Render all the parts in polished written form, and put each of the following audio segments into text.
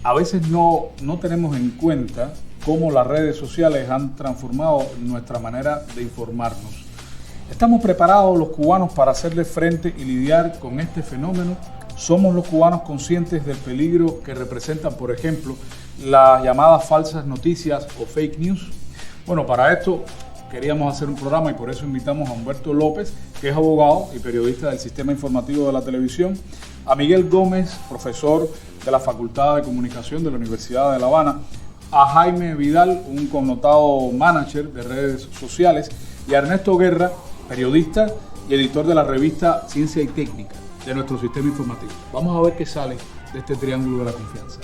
a veces no tenemos en cuenta cómo las redes sociales han transformado nuestra manera de informarnos. ¿Estamos preparados los cubanos para hacerle frente y lidiar con este fenómeno? ¿Somos los cubanos conscientes del peligro que representan, por ejemplo, las llamadas falsas noticias o fake news? Bueno, para esto queríamos hacer un programa y por eso invitamos a Humberto López, que es abogado y periodista del Sistema Informativo de la Televisión, a Miguel Gómez, profesor de la Facultad de Comunicación de la Universidad de La Habana, a Jaime Vidal, un connotado manager de redes sociales, y a Ernesto Guerra, periodista y editor de la revista Ciencia y Técnica de nuestro sistema informativo. Vamos a ver qué sale de este triángulo de la confianza.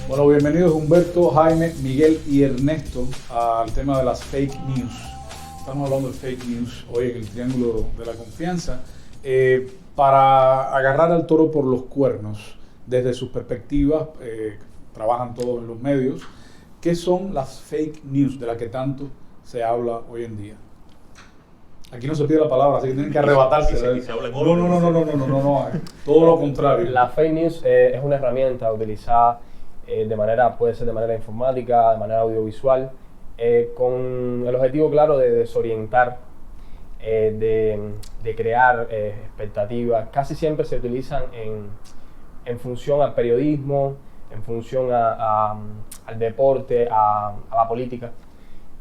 Bueno, bienvenidos Humberto, Jaime, Miguel y Ernesto al tema de las fake news. Estamos hablando de fake news hoy en el Triángulo de la Confianza. Para agarrar al toro por los cuernos, desde sus perspectivas, trabajan todos en los medios. ¿Qué son las fake news de las que tanto se habla hoy en día? Aquí no se pide la palabra, así que tienen que arrebatarse. No, todo lo contrario. La fake news es una herramienta utilizada puede ser de manera informática, de manera audiovisual, con el objetivo claro de desorientar, de crear expectativas. Casi siempre se utilizan en función al periodismo, en función al deporte, a la política.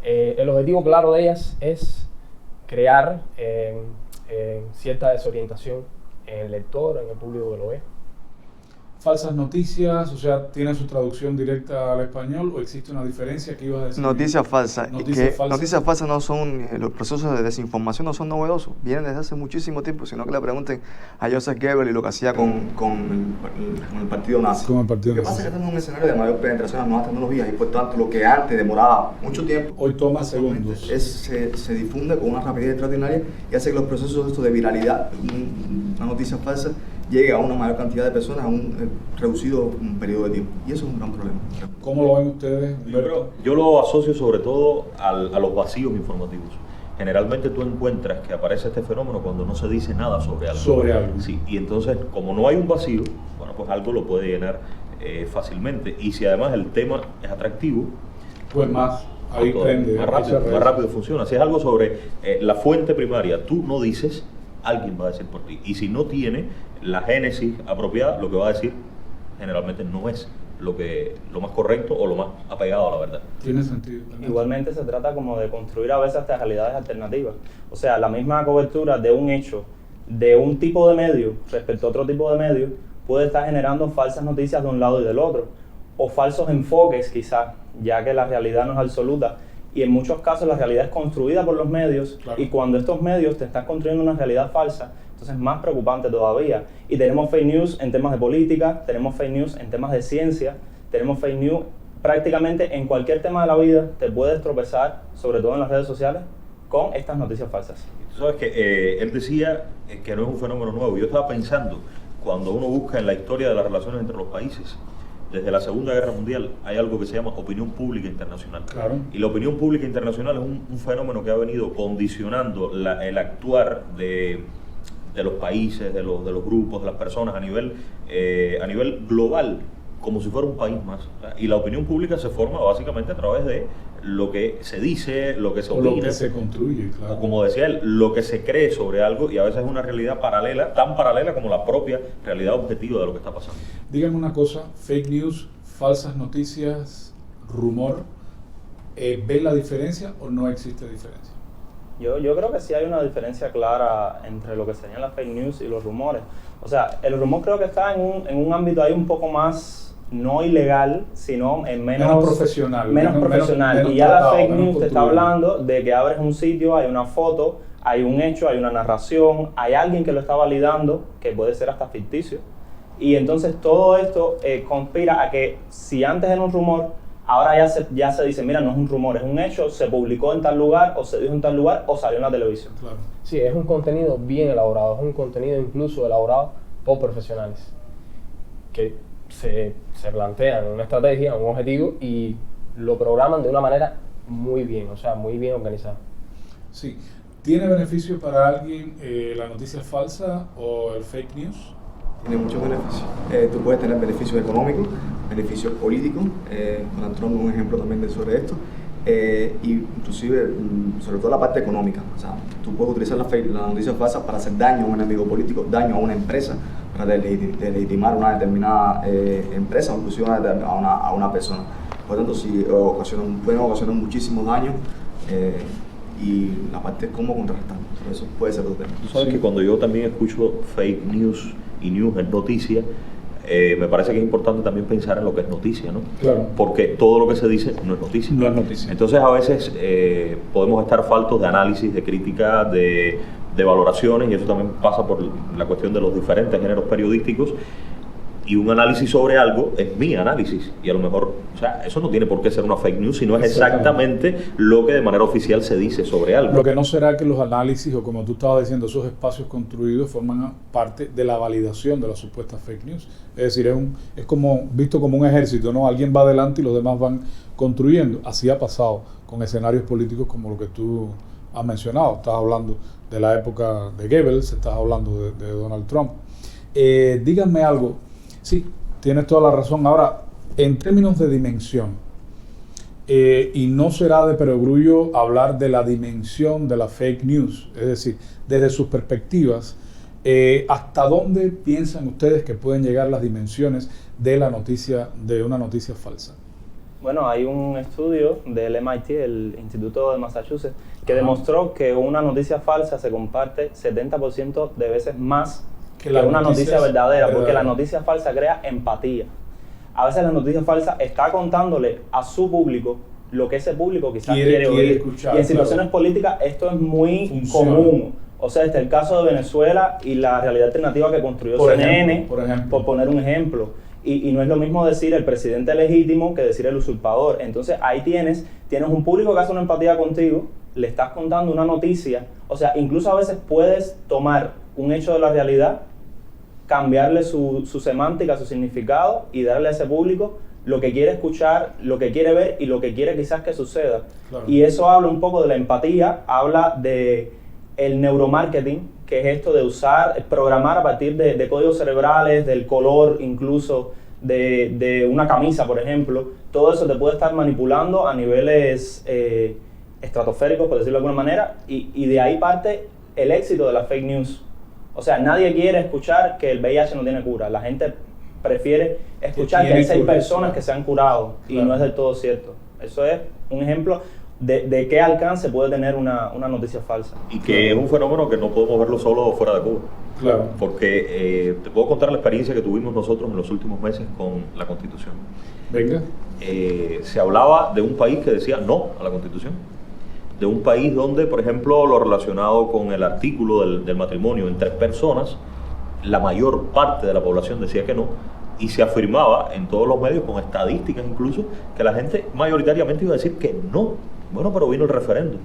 El objetivo claro de ellas es crear cierta desorientación en el lector, en el público que lo ve. Falsas noticias, o sea, ¿tiene su traducción directa al español o existe una diferencia? ¿Qué ibas a decir? Noticias falsas. Noticias falsas no son, los procesos de desinformación no son novedosos, vienen desde hace muchísimo tiempo, sino que le pregunten a Joseph Goebbels y lo que hacía con el partido nazi. Con el partido Lo que pasa es que estamos en un escenario de mayor penetración de las nuevas tecnologías y por tanto lo que antes demoraba mucho tiempo, hoy toma segundos. Se difunde con una rapidez extraordinaria y hace que los procesos estos de viralidad, una noticia falsa, llegue a una mayor cantidad de personas a un reducido periodo de tiempo. Y eso es un gran problema. ¿Cómo lo ven ustedes? Yo lo asocio sobre todo a los vacíos informativos. Generalmente tú encuentras que aparece este fenómeno cuando no se dice nada sobre algo. Sí, y entonces, como no hay un vacío, bueno, pues algo lo puede llenar fácilmente. Y si además el tema es atractivo, pues más, ahí prende. Más rápido funciona. Si es algo sobre la fuente primaria, tú no dices, alguien va a decir por ti. Y si no tiene la génesis apropiada, lo que va a decir generalmente no es lo más correcto o lo más apegado a la verdad. Tiene sentido. Igualmente se trata como de construir a veces hasta realidades alternativas. O sea, la misma cobertura de un hecho de un tipo de medio respecto a otro tipo de medio puede estar generando falsas noticias de un lado y del otro. O falsos enfoques quizás, ya que la realidad no es absoluta. Y en muchos casos la realidad es construida por los medios, claro. Y cuando estos medios te están construyendo una realidad falsa, entonces es más preocupante todavía. Y tenemos fake news en temas de política, tenemos fake news en temas de ciencia, tenemos fake news prácticamente en cualquier tema de la vida. Te puedes tropezar, sobre todo en las redes sociales, con estas noticias falsas. Tú sabes que él decía que no es un fenómeno nuevo. Yo estaba pensando, cuando uno busca en la historia de las relaciones entre los países, desde la Segunda Guerra Mundial hay algo que se llama opinión pública internacional. Claro. Y la opinión pública internacional es un fenómeno que ha venido condicionando el actuar de los países, de los grupos, de las personas a nivel global, como si fuera un país más. Y la opinión pública se forma básicamente a través de lo que se dice, lo que se opina, lo que se construye, claro. O como decía él, lo que se cree sobre algo, y a veces es una realidad paralela, tan paralela como la propia realidad objetiva de lo que está pasando. Díganme una cosa, fake news, falsas noticias, rumor, ¿ven la diferencia o no existe diferencia? Yo creo que sí hay una diferencia clara entre lo que serían las fake news y los rumores. O sea, el rumor creo que está en un ámbito ahí un poco más, no ilegal, sino en menos profesional. Y ya la fake news te está hablando de que abres un sitio, hay una foto, hay un hecho, hay una narración, hay alguien que lo está validando, que puede ser hasta ficticio. Y entonces todo esto conspira a que si antes era un rumor, ahora ya se dice, mira, no es un rumor, es un hecho, se publicó en tal lugar, o se dijo en tal lugar, o salió en la televisión. Claro. Sí, es un contenido bien elaborado, es un contenido incluso elaborado por profesionales que se plantean una estrategia, un objetivo y lo programan de una manera muy bien, o sea, muy bien organizada. Sí. ¿Tiene beneficio para alguien la noticia falsa o el fake news? Tiene muchos beneficios. Tú puedes tener beneficios económicos, beneficios políticos. Donald Trump es un ejemplo también sobre esto. Y inclusive, sobre todo la parte económica. O sea, tú puedes utilizar la noticia falsa para hacer daño a un enemigo político, daño a una empresa, para legitimar una determinada empresa o inclusive a una persona. Por lo tanto, sí, pueden ocasionar muchísimos daños. Y la parte es cómo contrarrestarlo. Eso puede ser otro tema. Tú sabes que cuando yo también escucho fake news y news es noticia, me parece que es importante también pensar en lo que es noticia, ¿no? Claro. Porque todo lo que se dice no es noticia. No es noticia. Entonces a veces podemos estar faltos de análisis, de crítica, de valoraciones, y eso también pasa por la cuestión de los diferentes géneros periodísticos. Y un análisis sobre algo es mi análisis, y a lo mejor, o sea, eso no tiene por qué ser una fake news, sino es exactamente lo que de manera oficial se dice sobre algo. Lo que no será que los análisis, o como tú estabas diciendo, esos espacios construidos forman parte de la validación de las supuestas fake news. Es decir, es como visto como un ejército, ¿no? Alguien va adelante y los demás van construyendo. Así ha pasado con escenarios políticos como lo que tú has mencionado. Estás hablando de la época de Goebbels, estás hablando de Donald Trump. Díganme algo. Sí, tienes toda la razón. Ahora, en términos de dimensión, y no será de perogrullo hablar de la dimensión de la fake news, es decir, desde sus perspectivas, ¿hasta dónde piensan ustedes que pueden llegar las dimensiones de una noticia falsa? Bueno, hay un estudio del MIT, el Instituto de Massachusetts, que demostró que una noticia falsa se comparte 70% de veces más que una noticia verdadera, porque la noticia falsa crea empatía. A veces la noticia falsa está contándole a su público lo que ese público quizás quiere oír. Escuchar, y en situaciones políticas esto es muy común. O sea, este es el caso de Venezuela y la realidad alternativa que construyó CNN, por poner un ejemplo. Y no es lo mismo decir el presidente legítimo que decir el usurpador. Entonces ahí tienes un público que hace una empatía contigo, le estás contando una noticia. O sea, incluso a veces puedes tomar un hecho de la realidad, cambiarle su semántica, su significado y darle a ese público lo que quiere escuchar, lo que quiere ver y lo que quiere quizás que suceda. Claro. Y eso habla un poco de la empatía, habla de el neuromarketing, que es esto de programar a partir de códigos cerebrales, del color incluso, de una camisa, por ejemplo. Todo eso te puede estar manipulando a niveles estratosféricos, por decirlo de alguna manera, y de ahí parte el éxito de la fake news. O sea, nadie quiere escuchar que el VIH no tiene cura. La gente prefiere escuchar que hay 6 personas que se han curado, y no es del todo cierto. Eso es un ejemplo de qué alcance puede tener una noticia falsa. Y que es un fenómeno que no podemos verlo solo fuera de Cuba. Claro. Porque te puedo contar la experiencia que tuvimos nosotros en los últimos meses con la Constitución. Venga. Se hablaba de un país que decía no a la Constitución. De un país donde, por ejemplo, lo relacionado con el artículo del matrimonio en 3 personas, la mayor parte de la población decía que no, y se afirmaba en todos los medios, con estadísticas incluso, que la gente mayoritariamente iba a decir que no. Bueno, pero vino el referéndum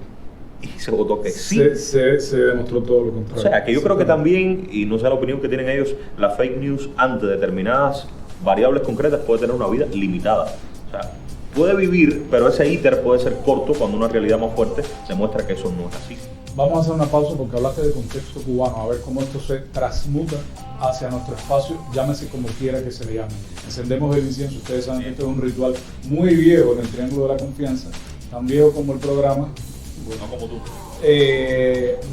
y se votó que sí. Se demostró todo lo contrario. O sea, que yo creo que también, y no sé la opinión que tienen ellos, la fake news ante determinadas variables concretas puede tener una vida limitada. O sea, puede vivir, pero ese íter puede ser corto cuando una realidad más fuerte demuestra que eso no es así. Vamos a hacer una pausa porque hablaste de contexto cubano, a ver cómo esto se transmuta hacia nuestro espacio, llámese como quiera que se le llame. Encendemos el incienso, ustedes saben que esto es un ritual muy viejo en el Triángulo de la Confianza, tan viejo como el programa. Bueno, como tú.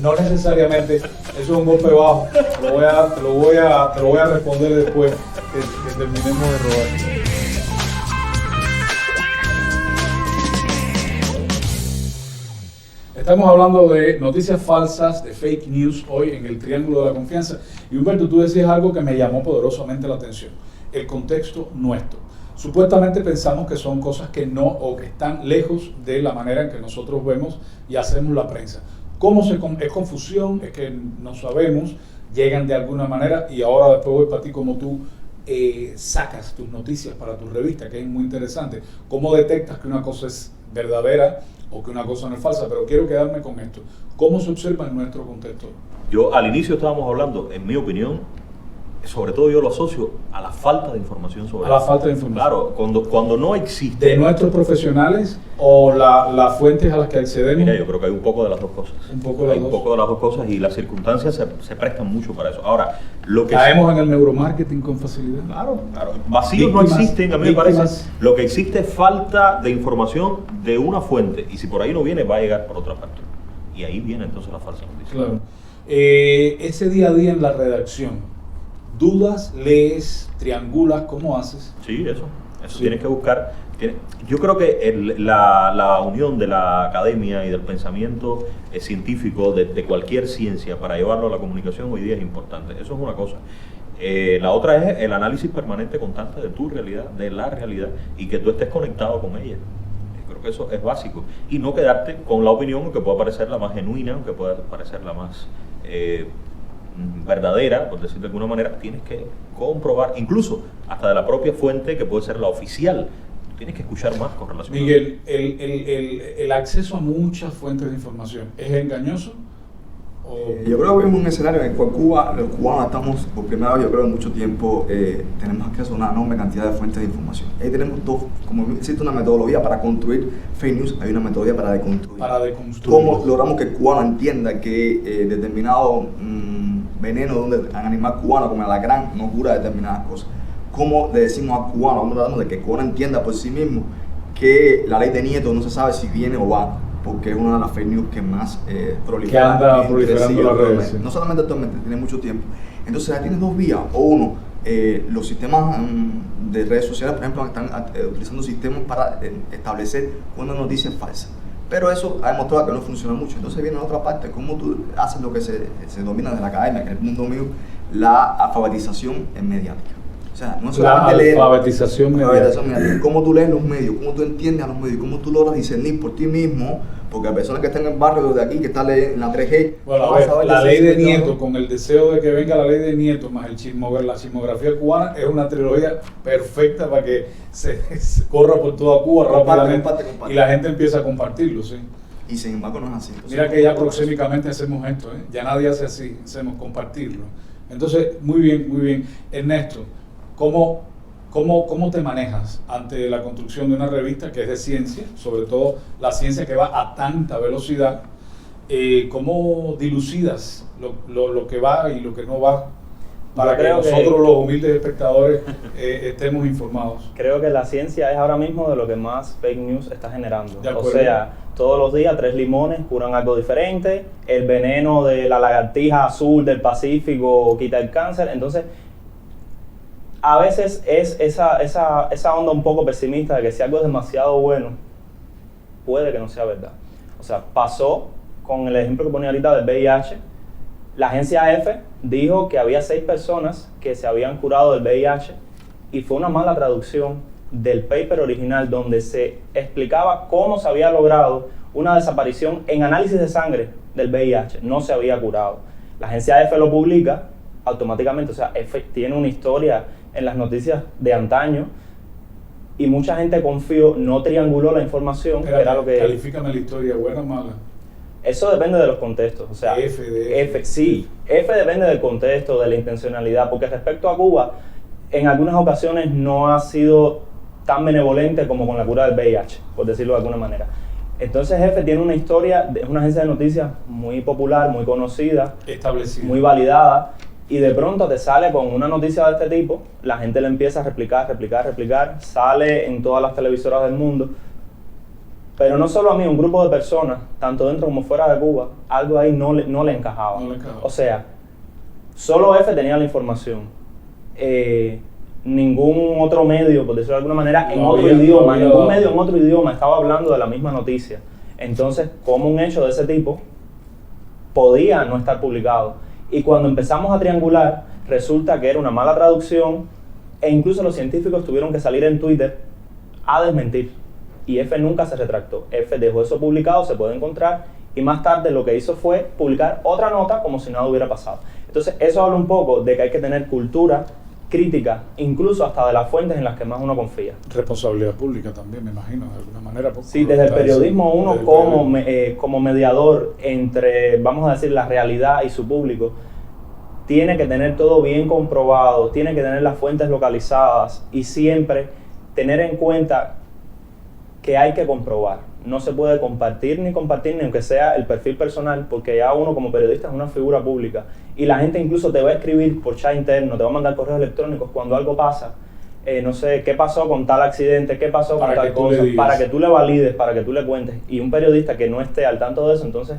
No necesariamente, eso es un golpe bajo, te lo voy a responder después que terminemos de robar. Estamos hablando de noticias falsas, de fake news hoy en el Triángulo de la Confianza. Y Humberto, tú decías algo que me llamó poderosamente la atención, el contexto nuestro. Supuestamente pensamos que son cosas que no, o que están lejos de la manera en que nosotros vemos y hacemos la prensa. Es confusión, es que no sabemos, llegan de alguna manera, y ahora después voy para ti como tú sacas tus noticias para tu revista, que es muy interesante. ¿Cómo detectas que una cosa es verdadera o que una cosa no es falsa? Pero quiero quedarme con esto. ¿Cómo se observa en nuestro contexto? Yo al inicio estábamos hablando, en mi opinión, sobre todo yo lo asocio a la falta de información sobre A la esto. falta de información. Claro, cuando no existe... ¿De nuestros profesionales o las fuentes a las que accedemos? Mira, yo creo que hay un poco de las dos cosas. Un poco de las dos cosas y las circunstancias se prestan mucho para eso. Ahora, lo que... Caemos en el neuromarketing con facilidad. Claro. Vacíos no Víctimas, existen, a mí me parece. Lo que existe es falta de información de una fuente. Y si por ahí no viene, va a llegar por otra parte. Y ahí viene entonces la falsa noticia. Claro. Ese día a día en la redacción, ¿dudas, lees, triangulas? ¿Cómo haces? Sí, eso Sí. tienes que buscar. Yo creo que la unión de la academia y del pensamiento científico de cualquier ciencia para llevarlo a la comunicación hoy día es importante. Eso es una cosa. La otra es el análisis permanente constante de tu realidad, de la realidad, y que tú estés conectado con ella. Creo que eso es básico. Y no quedarte con la opinión, aunque pueda parecer la más genuina, aunque pueda parecer la más verdadera, por decirlo de alguna manera. Tienes que comprobar, incluso hasta de la propia fuente, que puede ser la oficial. Tienes que escuchar más con relación Miguel, el acceso a muchas fuentes de información, ¿es engañoso? Yo creo que vivimos un escenario en el cual Cuba, los cubanos estamos, por primera vez yo creo en mucho tiempo, tenemos acceso a una enorme cantidad de fuentes de información. Ahí tenemos dos, como existe una metodología para construir fake news, hay una metodología para deconstruir. ¿Cómo logramos que el cubano entienda que determinado veneno de un animal cubano como el alacrán no cura determinadas cosas? ¿Cómo le decimos al cubano, cómo tratamos de que el cubano entienda por sí mismo que la ley de Nieto no se sabe si viene o va? Porque es una de las fake news que más prolifera. Que anda proliferando las redes. Sí. No solamente actualmente, tiene mucho tiempo. Entonces, tienes dos vías. O uno, los sistemas de redes sociales, por ejemplo, están utilizando sistemas para establecer una noticia falsa. Pero eso ha demostrado que no funciona mucho. Entonces viene la otra parte, cómo tú haces lo que se denomina de la academia, que es el mundo mío, la alfabetización mediática. O sea, no solamente leer, alfabetización mediática. Cómo tú lees los medios, cómo tú entiendes a los medios, cómo tú logras discernir por ti mismo, porque las personas que están en el barrio de aquí, que están en la 3G, bueno, a ver, la ley de Nieto, con el deseo de que venga la ley de Nieto más la chismografía cubana, es una trilogía perfecta para que se corra por toda Cuba rápidamente y la gente empieza a compartirlo, ¿sí? Y sin embargo no es así. Entonces, mira que ya proxémicamente hacemos esto, ¿eh? Ya nadie hace así, hacemos compartirlo. Entonces, muy bien. Ernesto, ¿Cómo te manejas ante la construcción de una revista que es de ciencia, sobre todo la ciencia que va a tanta velocidad? ¿Cómo dilucidas lo que va y lo que no va para que nosotros los humildes espectadores estemos informados? Creo que la ciencia es ahora mismo de lo que más fake news está generando. O sea, todos los días 3 limones curan algo diferente, el veneno de la lagartija azul del Pacífico quita el cáncer. Entonces, a veces es esa onda un poco pesimista de que si algo es demasiado bueno, puede que no sea verdad. O sea, pasó con el ejemplo que ponía ahorita del VIH. La agencia EFE dijo que había 6 personas que se habían curado del VIH y fue una mala traducción del paper original donde se explicaba cómo se había logrado una desaparición en análisis de sangre del VIH. No se había curado. La agencia EFE lo publica automáticamente, o sea, EFE tiene una historia en las noticias de antaño y mucha gente confió, no trianguló la información. Era lo que... Califícame la historia, buena o mala. Eso depende de los contextos, o sea, F depende del contexto, de la intencionalidad, porque respecto a Cuba, en algunas ocasiones no ha sido tan benevolente como con la cura del VIH, por decirlo de alguna manera. Entonces F tiene una historia, es una agencia de noticias muy popular, muy conocida, establecida, muy validada, y de pronto te sale con una noticia de este tipo, la gente le empieza a replicar, sale en todas las televisoras del mundo. Pero no solo a mí, un grupo de personas, tanto dentro como fuera de Cuba, algo ahí no le encajaba. O sea, solo F tenía la información. Ningún otro medio, por decirlo de alguna manera, ningún medio en otro idioma estaba hablando de la misma noticia. Entonces, ¿cómo un hecho de ese tipo podía no estar publicado? Y cuando empezamos a triangular, resulta que era una mala traducción e incluso los científicos tuvieron que salir en Twitter a desmentir. Y F nunca se retractó. F dejó eso publicado, se puede encontrar, y más tarde lo que hizo fue publicar otra nota como si nada hubiera pasado. Entonces eso habla un poco de que hay que tener cultura crítica, incluso hasta de las fuentes en las que más uno confía. Responsabilidad pública también, me imagino, de alguna manera. Sí, desde el periodismo uno como mediador entre, vamos a decir, la realidad y su público, tiene que tener todo bien comprobado, tiene que tener las fuentes localizadas y siempre tener en cuenta que hay que comprobar. No se puede compartir ni aunque sea el perfil personal, porque ya uno como periodista es una figura pública y la gente incluso te va a escribir por chat interno, te va a mandar correos electrónicos cuando algo pasa, no sé, qué pasó con tal accidente, qué pasó con tal cosa, para que tú le valides, para que tú le cuentes. Y un periodista que no esté al tanto de eso, entonces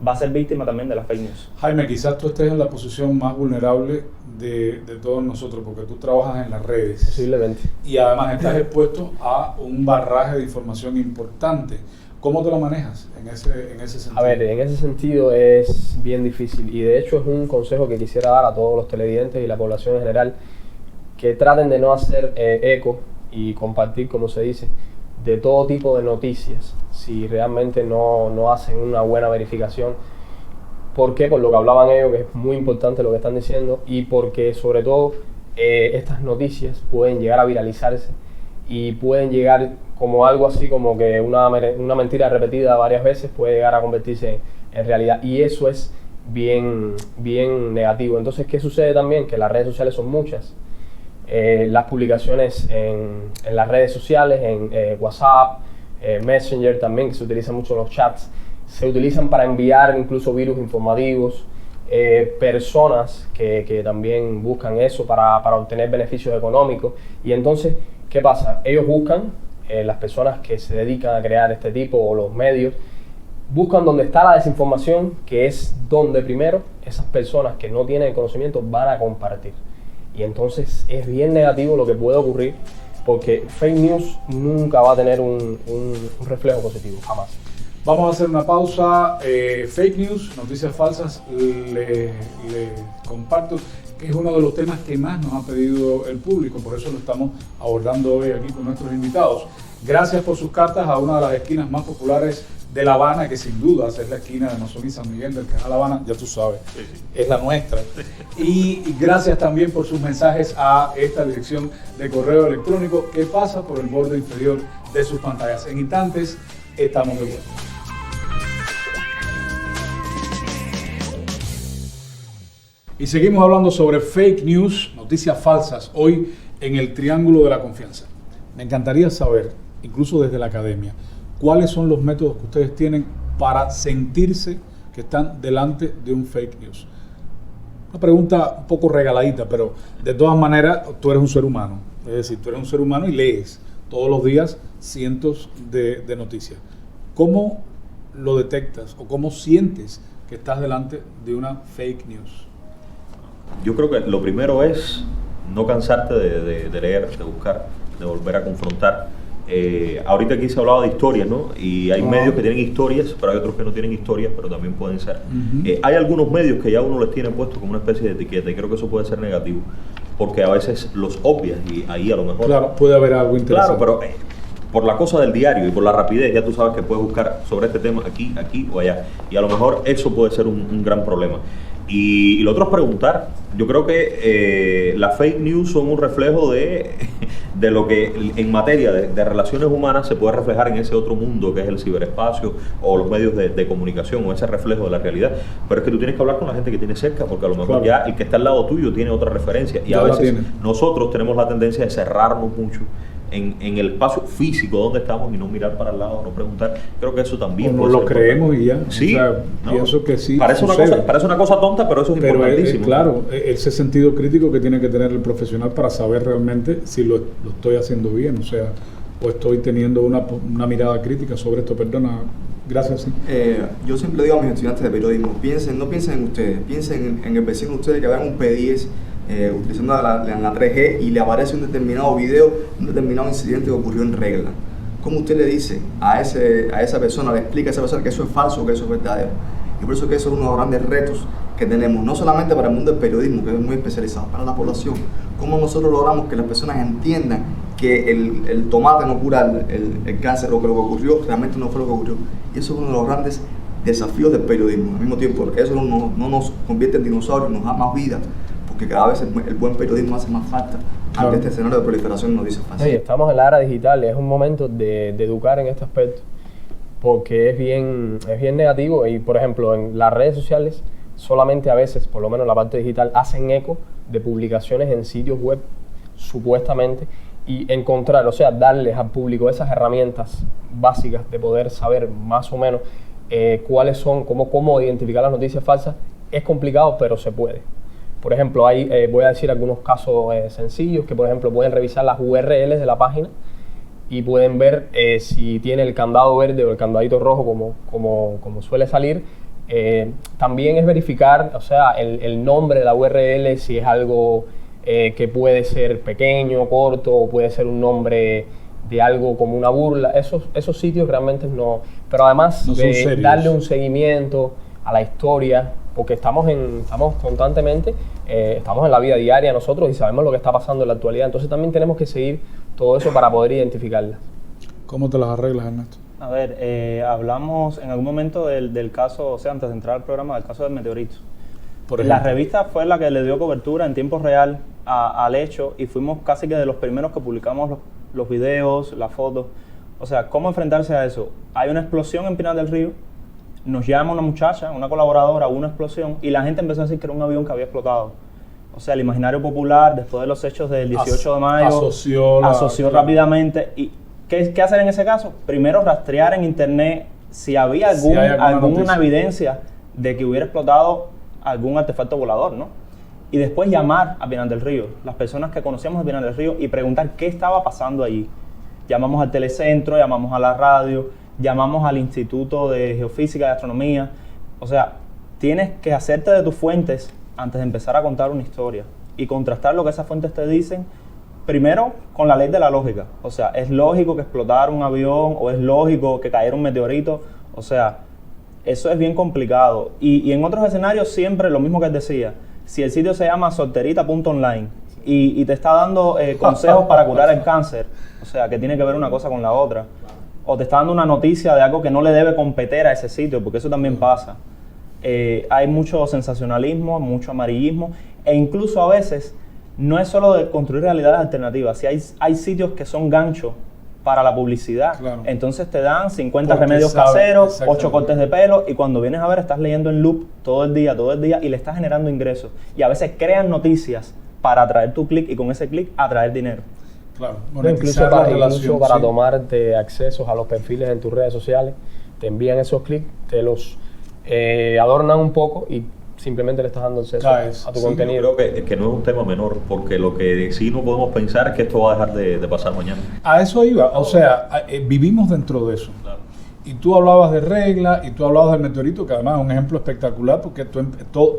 va a ser víctima también de las fake news. Jaime, quizás tú estés en la posición más vulnerable de todos nosotros, porque tú trabajas en las redes. Posiblemente. Y además estás expuesto a un barraje de información importante. ¿Cómo te lo manejas en ese sentido? A ver, en ese sentido es bien difícil y de hecho es un consejo que quisiera dar a todos los televidentes y la población en general, que traten de no hacer eco y compartir, como se dice, de todo tipo de noticias si realmente no hacen una buena verificación. ¿Por qué? Por lo que hablaban ellos, que es muy importante lo que están diciendo, y porque sobre todo estas noticias pueden llegar a viralizarse y pueden llegar como algo así como que una mentira repetida varias veces puede llegar a convertirse en realidad, y eso es bien negativo. Entonces, ¿qué sucede también? Que las redes sociales son muchas. Las publicaciones en las redes sociales, en WhatsApp, Messenger también, que se utilizan mucho los chats, se utilizan para enviar incluso virus informativos, personas que también buscan eso para obtener beneficios económicos. Y entonces, ¿qué pasa? Ellos buscan, las personas que se dedican a crear este tipo, o los medios, buscan donde está la desinformación, que es donde primero esas personas que no tienen conocimiento van a compartir. Y entonces es bien negativo lo que puede ocurrir, porque fake news nunca va a tener un reflejo positivo, jamás. Vamos a hacer una pausa. Fake news, noticias falsas, le comparto que es uno de los temas que más nos ha pedido el público, por eso lo estamos abordando hoy aquí con nuestros invitados. Gracias por sus cartas a una de las esquinas más populares de La Habana, que sin duda es la esquina de Monzón y San Miguel del Canal La Habana, ya tú sabes, es la nuestra. Y gracias también por sus mensajes a esta dirección de correo electrónico que pasa por el borde inferior de sus pantallas. En instantes estamos de vuelta. Y seguimos hablando sobre fake news, noticias falsas, hoy en el Triángulo de la Confianza. Me encantaría saber, incluso desde la academia, ¿cuáles son los métodos que ustedes tienen para sentirse que están delante de un fake news? Una pregunta un poco regaladita, pero de todas maneras tú eres un ser humano. Es decir, tú eres un ser humano y lees todos los días cientos de noticias. ¿Cómo lo detectas o cómo sientes que estás delante de una fake news? Yo creo que lo primero es no cansarte de leer, de buscar, de volver a confrontar. Ahorita aquí se hablaba de historias, ¿no? Y hay medios que tienen historias, pero hay otros que no tienen historias, pero también pueden ser. Hay algunos medios que ya uno les tiene puesto como una especie de etiqueta, y creo que eso puede ser negativo, porque a veces los obvias y ahí a lo mejor... Claro, puede haber algo interesante. Claro, pero por la cosa del diario y por la rapidez, ya tú sabes que puedes buscar sobre este tema aquí o allá, y a lo mejor eso puede ser un gran problema. Y lo otro es preguntar. Yo creo que las fake news son un reflejo de lo que en materia de relaciones humanas se puede reflejar en ese otro mundo que es el ciberespacio o los medios de comunicación, o ese reflejo de la realidad. Pero es que tú tienes que hablar con la gente que tienes cerca, porque a lo mejor ya el que está al lado tuyo tiene otra referencia, y ya a veces nosotros tenemos la tendencia de cerrarnos mucho en el espacio físico donde estamos y no mirar para el lado, no preguntar. Creo que eso también no lo creemos y ya. Sí, o sea, pienso que sí. Parece una cosa tonta, pero eso es importantísimo. Claro, ese sentido crítico que tiene que tener el profesional para saber realmente si lo estoy haciendo bien, o sea, o estoy teniendo una mirada crítica sobre esto. Perdona, gracias. Sí. Yo siempre digo a mis estudiantes de periodismo, no piensen en ustedes, piensen en el vecino de ustedes que vean un P10 utilizando la 3G y le aparece un determinado video, un determinado incidente que ocurrió en regla. ¿Cómo usted le dice a esa persona, le explica a esa persona que eso es falso o que eso es verdadero? Y por eso que eso es uno de los grandes retos que tenemos, no solamente para el mundo del periodismo, que es muy especializado, para la población. ¿Cómo nosotros logramos que las personas entiendan que el tomate no cura el cáncer, o que lo que ocurrió realmente no fue lo que ocurrió? Y eso es uno de los grandes desafíos del periodismo. Al mismo tiempo, eso no nos convierte en dinosaurios, nos da más vida, porque cada vez el buen periodismo hace más falta ante este escenario de proliferación de noticias falsas. Sí, estamos en la era digital, es un momento de educar en este aspecto, porque es bien negativo y, por ejemplo, en las redes sociales solamente a veces, por lo menos en la parte digital, hacen eco de publicaciones en sitios web, supuestamente, y encontrar, o sea, darles al público esas herramientas básicas de poder saber más o menos cuáles son, cómo identificar las noticias falsas, es complicado, pero se puede. Por ejemplo, voy a decir algunos casos sencillos, que por ejemplo pueden revisar las URLs de la página y pueden ver si tiene el candado verde o el candadito rojo como suele salir. También es verificar, o sea, el nombre de la URL, si es algo que puede ser pequeño, corto, o puede ser un nombre de algo como una burla. Esos sitios realmente no. Pero además no de darle un seguimiento a la historia, porque estamos constantemente, estamos en la vida diaria nosotros y sabemos lo que está pasando en la actualidad. Entonces también tenemos que seguir todo eso para poder identificarla. ¿Cómo te las arreglas, Ernesto? A ver, hablamos en algún momento del caso, o sea, antes de entrar al programa, del caso del meteorito. La revista fue la que le dio cobertura en tiempo real al hecho y fuimos casi que de los primeros que publicamos los videos, las fotos. O sea, ¿cómo enfrentarse a eso? Hay una explosión en Pinar del Río, nos llama una muchacha, una colaboradora, hubo una explosión y la gente empezó a decir que era un avión que había explotado. O sea, el imaginario popular, después de los hechos del 18 de mayo, asoció rápidamente. ¿Y qué hacer en ese caso? Primero, rastrear en internet si había alguna evidencia de que hubiera explotado algún artefacto volador, ¿no? Y después llamar a Pinar del Río, las personas que conocíamos de Pinar del Río, y preguntar qué estaba pasando allí. Llamamos al telecentro, llamamos a la radio, llamamos al Instituto de Geofísica y Astronomía. O sea, tienes que hacerte de tus fuentes antes de empezar a contar una historia y contrastar lo que esas fuentes te dicen, primero con la ley de la lógica. O sea, ¿es lógico que explotara un avión o es lógico que cayera un meteorito? O sea, eso es bien complicado. Y en otros escenarios siempre lo mismo que decía. Si el sitio se llama solterita.online y te está dando consejos para curar el cáncer, o sea, que tiene que ver una cosa con la otra, o te está dando una noticia de algo que no le debe competir a ese sitio, porque eso también pasa. Hay mucho sensacionalismo, mucho amarillismo, e incluso a veces no es solo de construir realidades alternativas. Si hay sitios que son ganchos para la publicidad, claro. Entonces te dan 50 remedios caseros, 8 cortes de pelo, y cuando vienes a ver estás leyendo en loop todo el día y le estás generando ingresos. Y a veces crean noticias para atraer tu clic y con ese clic atraer dinero. Claro, incluso para tomarte accesos a los perfiles en tus redes sociales, te envían esos clics, te los adornan un poco y simplemente le estás dando acceso a tu contenido. Yo creo que no es un tema menor, porque lo que sí no podemos pensar es que esto va a dejar de pasar mañana. A eso iba, o sea, vivimos dentro de eso. Claro. Y tú hablabas de reglas y tú hablabas del meteorito, que además es un ejemplo espectacular, porque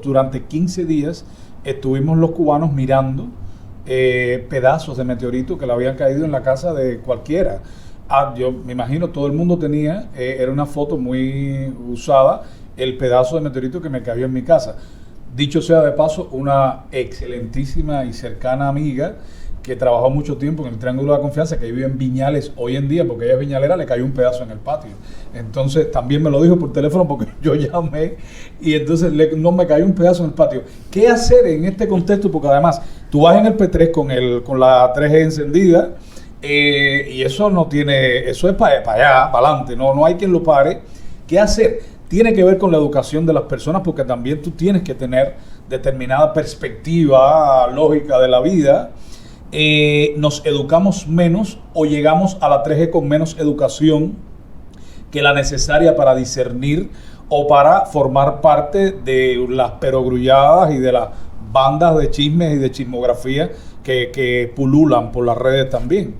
durante 15 días estuvimos los cubanos mirando pedazos de meteorito que le habían caído en la casa de cualquiera. Yo me imagino todo el mundo tenía, era una foto muy usada, el pedazo de meteorito que me cayó en mi casa. Dicho sea de paso, una excelentísima y cercana amiga que trabajó mucho tiempo en el Triángulo de la Confianza, que vive en Viñales hoy en día, porque ella es viñalera, le cayó un pedazo en el patio. Entonces también me lo dijo por teléfono porque yo llamé y entonces no me cayó un pedazo en el patio. ¿Qué hacer en este contexto? Porque además tú vas en el P3 con la 3G encendida y eso no tiene, eso es para allá, para adelante, no hay quien lo pare. ¿Qué hacer? Tiene que ver con la educación de las personas, porque también tú tienes que tener determinada perspectiva lógica de la vida. Nos educamos menos o llegamos a la 3G con menos educación que la necesaria para discernir o para formar parte de las perogrulladas y de las bandas de chismes y de chismografía que pululan por las redes también.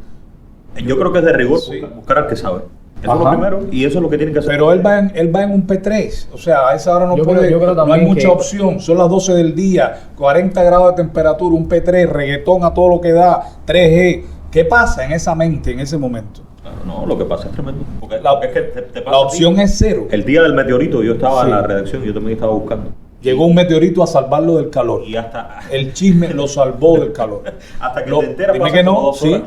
Yo creo que es de rigor buscar al que sabe. Eso es lo primero, y eso es lo que tienen que hacer. Pero él va en un P3, o sea, a esa hora no hay mucha opción, son las 12 del día, 40 grados de temperatura, un P3, reggaetón a todo lo que da, 3G. ¿Qué pasa en esa mente en ese momento? No, lo que pasa es tremendo. Porque es que te pasa la opción es cero. El día del meteorito yo estaba en la redacción y yo también estaba buscando. Llegó un meteorito a salvarlo del calor. Y hasta el chisme lo salvó del calor. Hasta que te enteras, dime que no, 2 horas,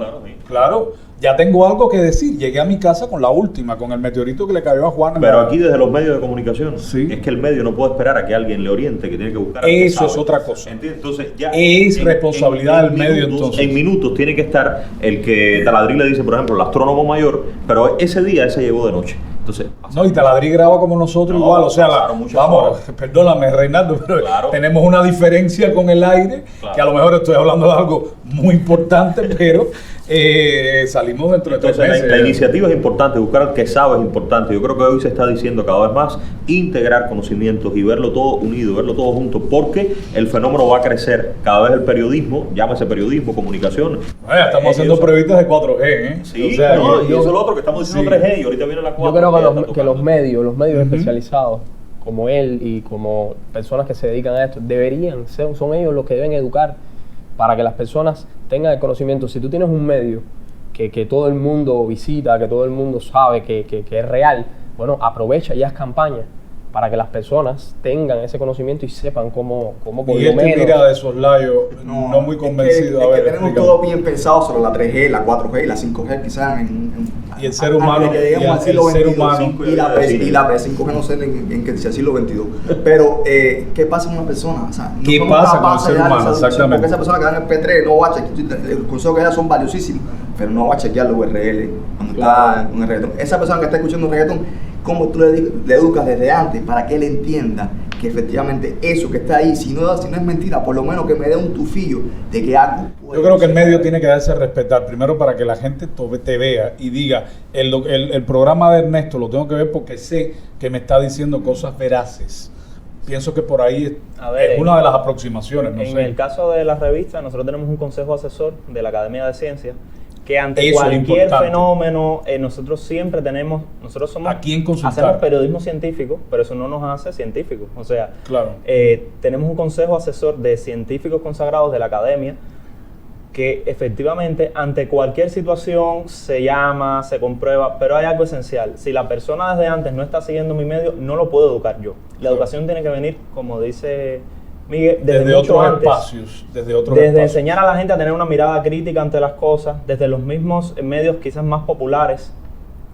claro. ya tengo algo que decir. Llegué a mi casa con la última, con el meteorito que le cayó a Juan. Pero aquí desde los medios de comunicación, Sí. es que el medio no puede esperar a que alguien le oriente, que tiene que buscar. Eso es otra cosa. ¿Entiendes? Entonces ya Es responsabilidad del medio, entonces. En minutos tiene que estar el que Taladrí le dice, por ejemplo, el astrónomo mayor, pero ese día ese llegó de noche. Entonces, No, y Taladrí graba como nosotros No, igual, o sea, pasaron muchas vamos, horas. perdóname Reinaldo, pero Claro. tenemos una diferencia con el aire, Claro. que a lo mejor estoy hablando de algo muy importante, pero salimos dentro de 3 Entonces meses. la iniciativa es importante, buscar al que sabe es importante. Yo creo que hoy se está diciendo cada vez más integrar conocimientos y verlo todo unido, verlo todo junto, porque el fenómeno va a crecer. Cada vez el periodismo, llámese periodismo, comunicación. Estamos haciendo pruebitas de 4G, ¿eh? Sí, O sea, no, y yo- eso es lo otro que estamos diciendo Sí. 3G y ahorita viene la 4G. Yo creo que ya está que los tocando. medios Ujú. especializados, como él y como personas que se dedican a esto, deberían ser, son ellos los que deben educar para que las personas tengan el conocimiento. Si tú tienes un medio que todo el mundo visita, que todo el mundo sabe que es real, bueno, aprovecha y haz campaña para que las personas tengan ese conocimiento y sepan cómo por Y lo este menos... mira de soslayo, no muy convencido. Es A que ver, tenemos explícame. todo bien pensado sobre la 3G, la 4G y la 5G, quizás Y el ser humano, antes de que lleguemos y al el siglo ser XXI, humano. y la 5G no sé en qué sea siglo XXI. Pero, ¿qué pasa con una persona? O sea, no ¿Qué somos pasa con el capaces ser de darle humano? esa educación, Exactamente. Porque esa persona que da en el P3 no va a chequear, el consejo que da son valiosísimos, pero no va a chequear los URL cuando está en el reggaetón. Esa persona que está escuchando reggaetón, ¿cómo tú le educas desde antes para que él entienda que efectivamente eso que está ahí, si no es mentira, por lo menos que me dé un tufillo de que algo puede Yo creo que el ser? medio tiene que darse a respetar, primero para que la gente te vea y diga, el programa de Ernesto lo tengo que ver porque sé que me está diciendo cosas veraces. Pienso que por ahí A ver, es una de las aproximaciones, no En sé. el caso de la revista, nosotros tenemos un consejo asesor de la Academia de Ciencias que ante Eso es cualquier importante. fenómeno, nosotros siempre tenemos, nosotros somos, ¿A quién consultar? hacemos periodismo científico, pero eso no nos hace científicos. O sea, Claro. tenemos un consejo asesor de científicos consagrados de la Academia que efectivamente ante cualquier situación se llama, se comprueba, pero hay algo esencial. Si la persona desde antes no está siguiendo mi medio, no lo puedo educar yo. La educación tiene que venir, como dice Miguel, Desde mucho otros antes. espacios, desde otros Desde espacios. enseñar a la gente a tener una mirada crítica ante las cosas, desde los mismos medios quizás más populares,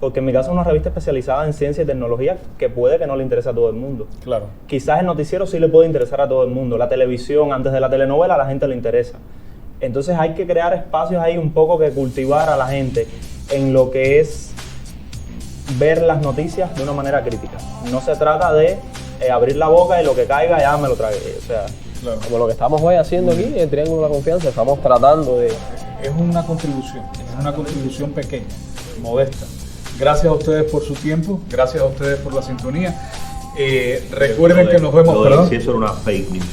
porque en mi caso es una revista especializada en ciencia y tecnología que puede que no le interese a todo el mundo. Claro. Quizás el noticiero sí le puede interesar a todo el mundo, la televisión antes de la telenovela a la gente le interesa. Entonces hay que crear espacios ahí un poco que cultivar a la gente en lo que es ver las noticias de una manera crítica. No se trata de abrir la boca y lo que caiga ya me lo trague. O sea, Claro. Como lo que estamos hoy haciendo aquí en Triángulo de la Confianza, estamos tratando de... Es una contribución pequeña, modesta. Gracias a ustedes por su tiempo, gracias a ustedes por la sintonía. Recuerden que nos vemos, Lo de perdón. si eso era una fake news.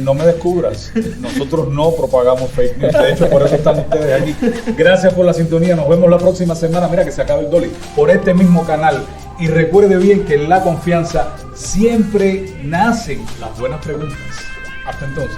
No me descubras, nosotros no propagamos fake news, de hecho por eso están ustedes aquí. Gracias por la sintonía, nos vemos la próxima semana, mira que se acaba el Dolly, por este mismo canal. Y recuerde bien que en La Confianza siempre nacen las buenas preguntas. Hasta entonces.